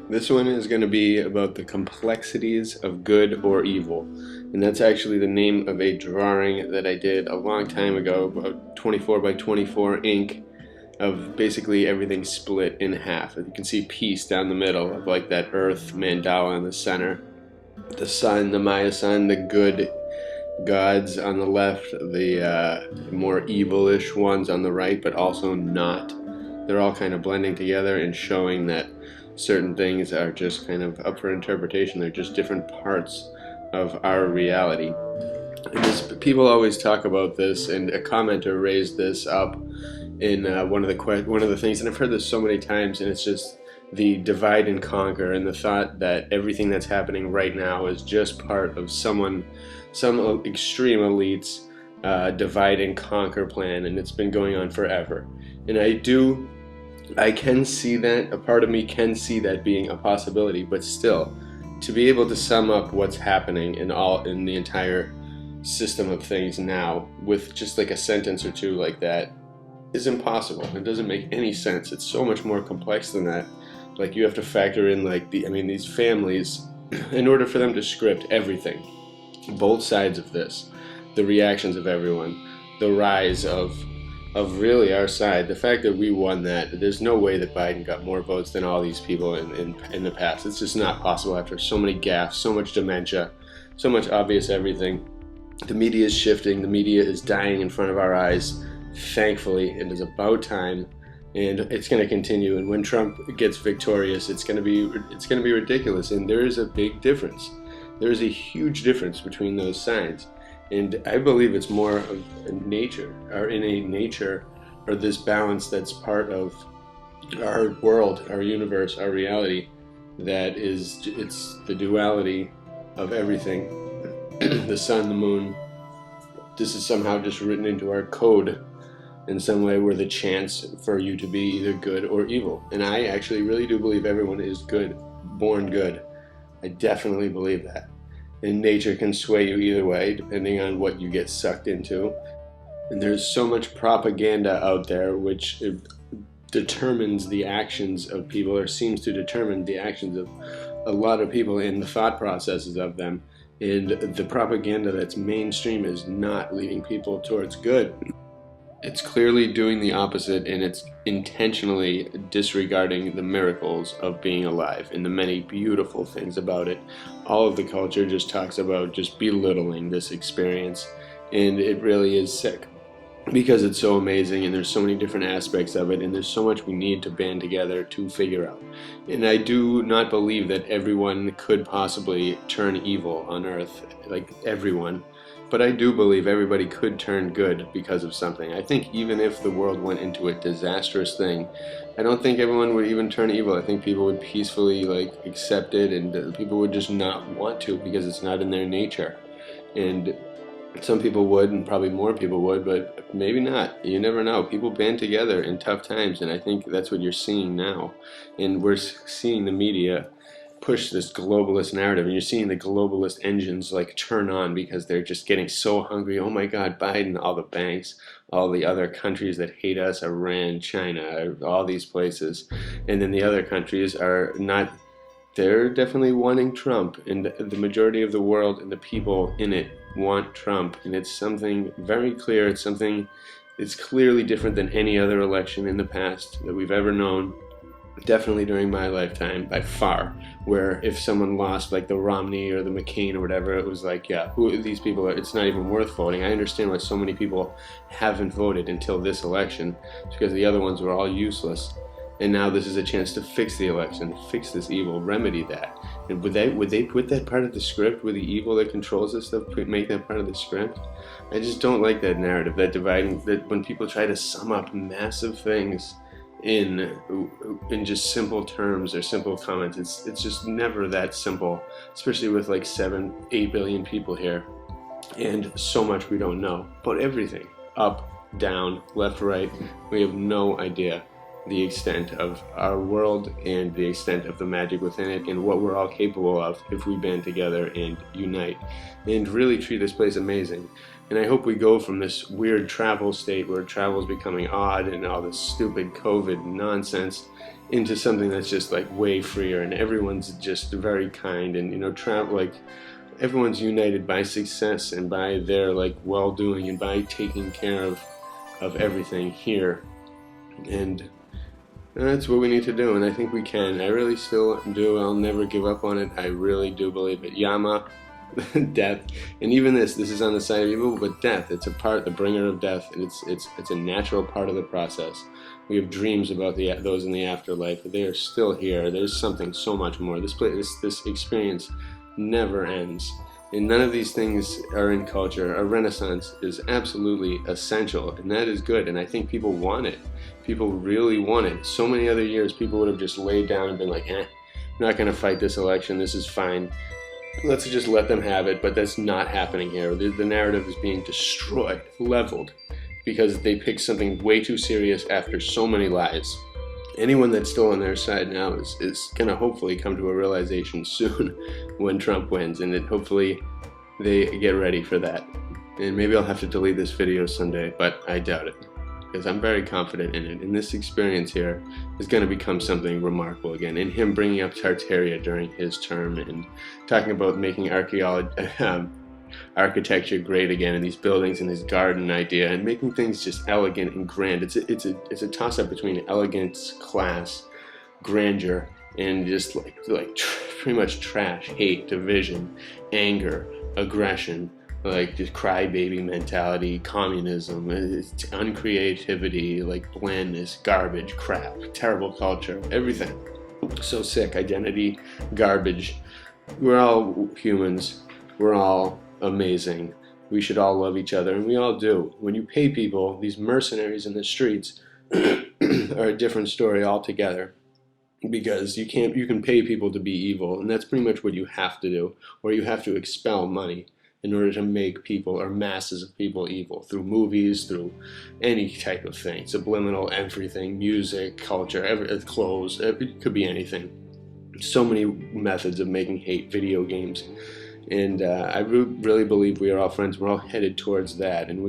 This one is going to be about the complexities of good or evil. And that's actually the name of a drawing that I did a long time ago, about 24 by 24 ink, of basically everything split in half. You can see peace down the middle of like that earth mandala in the center. The sun, the Maya sun, the good gods on the left, the more evilish ones on the right, but also not. They're all kind of blending together and showing that certain things are just kind of up for interpretation. They're just different parts of our reality. And people always talk about this, and a commenter raised this up in one of the things, and I've heard this so many times, and it's just the divide and conquer, and the thought that everything that's happening right now is just part of some extreme elites divide and conquer plan, and it's been going on forever. And I can see that, a part of me can see that being a possibility, but still, to be able to sum up what's happening in the entire system of things now with just like a sentence or two like that is impossible. It doesn't make any sense. It's so much more complex than that. Like, you have to factor in like these families in order for them to script everything, both sides of this, the reactions of everyone, the rise of really our side, the fact that we won that. There's no way that Biden got more votes than all these people in the past. It's just not possible after so many gaffes, so much dementia, so much obvious everything. The media is shifting. The media is dying in front of our eyes. Thankfully, it is about time, and it's going to continue. And when Trump gets victorious, it's going to be ridiculous. And there is a big difference. There is a huge difference between those sides. And I believe it's more of nature, our innate nature, or this balance that's part of our world, our universe, our reality, it's the duality of everything. The sun, the moon. This is somehow just written into our code in some way, where the chance for you to be either good or evil. And I actually really do believe everyone is good, born good. I definitely believe that. And nature can sway you either way, depending on what you get sucked into. And there's so much propaganda out there which determines the actions of people, or seems to determine the actions of a lot of people and the thought processes of them. And the propaganda that's mainstream is not leading people towards good. It's clearly doing the opposite, and it's intentionally disregarding the miracles of being alive and the many beautiful things about it. All of the culture just talks about just belittling this experience, and it really is sick because it's so amazing, and there's so many different aspects of it, and there's so much we need to band together to figure out. And I do not believe that everyone could possibly turn evil on Earth, like everyone. But I do believe everybody could turn good because of something. I think even if the world went into a disastrous thing, I don't think everyone would even turn evil. I think people would peacefully accept it, and people would just not want to because it's not in their nature. And some people would, and probably more people would, but maybe not. You never know. People band together in tough times, and I think that's what you're seeing now. And we're seeing the media push this globalist narrative, and you're seeing the globalist engines turn on because they're just getting so hungry. Oh my God, Biden, all the banks, all the other countries that hate us, Iran, China, all these places. And then the other countries are not, they're definitely wanting Trump, and the majority of the world and the people in it want Trump. And it's something very clear. It's clearly different than any other election in the past that we've ever known. Definitely during my lifetime, by far, where if someone lost like the Romney or the McCain or whatever, it was like, yeah, who are these people? It's not even worth voting. I understand why so many people haven't voted until this election. It's because the other ones were all useless. And now this is a chance to fix the election, fix this evil, remedy that. And would they put that part of the script, where the evil that controls this stuff, make that part of the script? I just don't like that narrative, that dividing, that when people try to sum up massive things in just simple terms or simple comments, it's just never that simple, especially with 7-8 billion people here, and so much we don't know about everything, up, down, left, right. We have no idea the extent of our world and the extent of the magic within it, and what we're all capable of if we band together and unite and really treat this place amazing. And I hope we go from this weird travel state where travel is becoming odd and all this stupid COVID nonsense into something that's just like way freer, and everyone's just very kind, and travel, like, everyone's united by success and by their like well-doing and by taking care of everything here. And that's what we need to do, and I think we can. I really still do. I'll never give up on it. I really do believe it. Yama, death, and even this is on the side of evil, but death, it's a part, the bringer of death, and it's a natural part of the process. We have dreams about those in the afterlife, but they are still here. There's something so much more. This experience never ends. And none of these things are in culture. A renaissance is absolutely essential, and that is good, and I think people want it. People really want it. So many other years, people would have just laid down and been like, I'm not going to fight this election, this is fine. Let's just let them have it, but that's not happening here. The narrative is being destroyed, leveled, because they picked something way too serious after so many lies. Anyone that's still on their side now is going to hopefully come to a realization soon when Trump wins, and then hopefully they get ready for that. And maybe I'll have to delete this video someday, but I doubt it, because I'm very confident in it. And this experience here is going to become something remarkable again. And him bringing up Tartaria during his term and talking about making architecture great again, and these buildings and his garden idea, and making things just elegant and grand. It's a toss-up between elegance, class, grandeur, and just like pretty much trash, hate, division, anger, aggression, like just crybaby mentality, communism, uncreativity, like blandness, garbage, crap, terrible culture, everything. So sick. Identity, garbage. We're all humans. We're all amazing. We should all love each other, and we all do. When you pay people, these mercenaries in the streets are a different story altogether, because you can pay people to be evil, and that's pretty much what you have to do, or you have to expel money in order to make people, or masses of people, evil, through movies, through any type of thing, subliminal everything, music, culture, clothes, it could be anything. So many methods of making hate, video games. And I really believe we are all friends. We're all headed towards that, and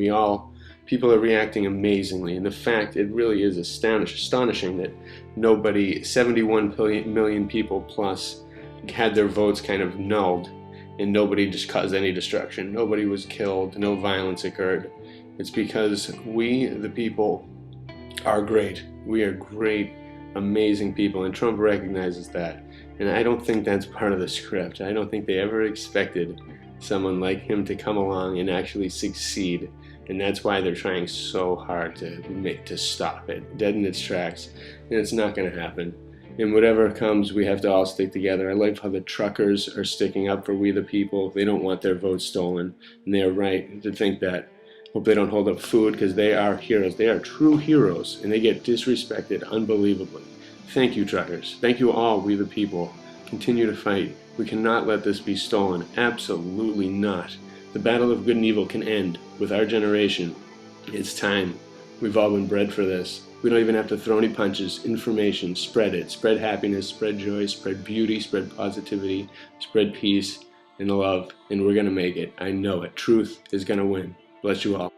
people are reacting amazingly. And the fact, it really is astonishing that 71 million people plus had their votes kind of nulled, and nobody just caused any destruction. Nobody was killed. No violence occurred. It's because we, the people, are great. We are great, amazing people, and Trump recognizes that. And I don't think that's part of the script. I don't think they ever expected someone like him to come along and actually succeed. And that's why they're trying so hard to stop it, dead in its tracks. And it's not going to happen. And whatever comes, we have to all stick together. I like how the truckers are sticking up for we the people. They don't want their votes stolen. And they are right to think that. Hope they don't hold up food, because they are heroes. They are true heroes. And they get disrespected unbelievably. Thank you, truckers. Thank you all, we the people. Continue to fight. We cannot let this be stolen. Absolutely not. The battle of good and evil can end with our generation. It's time. We've all been bred for this. We don't even have to throw any punches. Information, spread it. Spread happiness, spread joy, spread beauty, spread positivity, spread peace and love. And we're going to make it. I know it. Truth is going to win. Bless you all.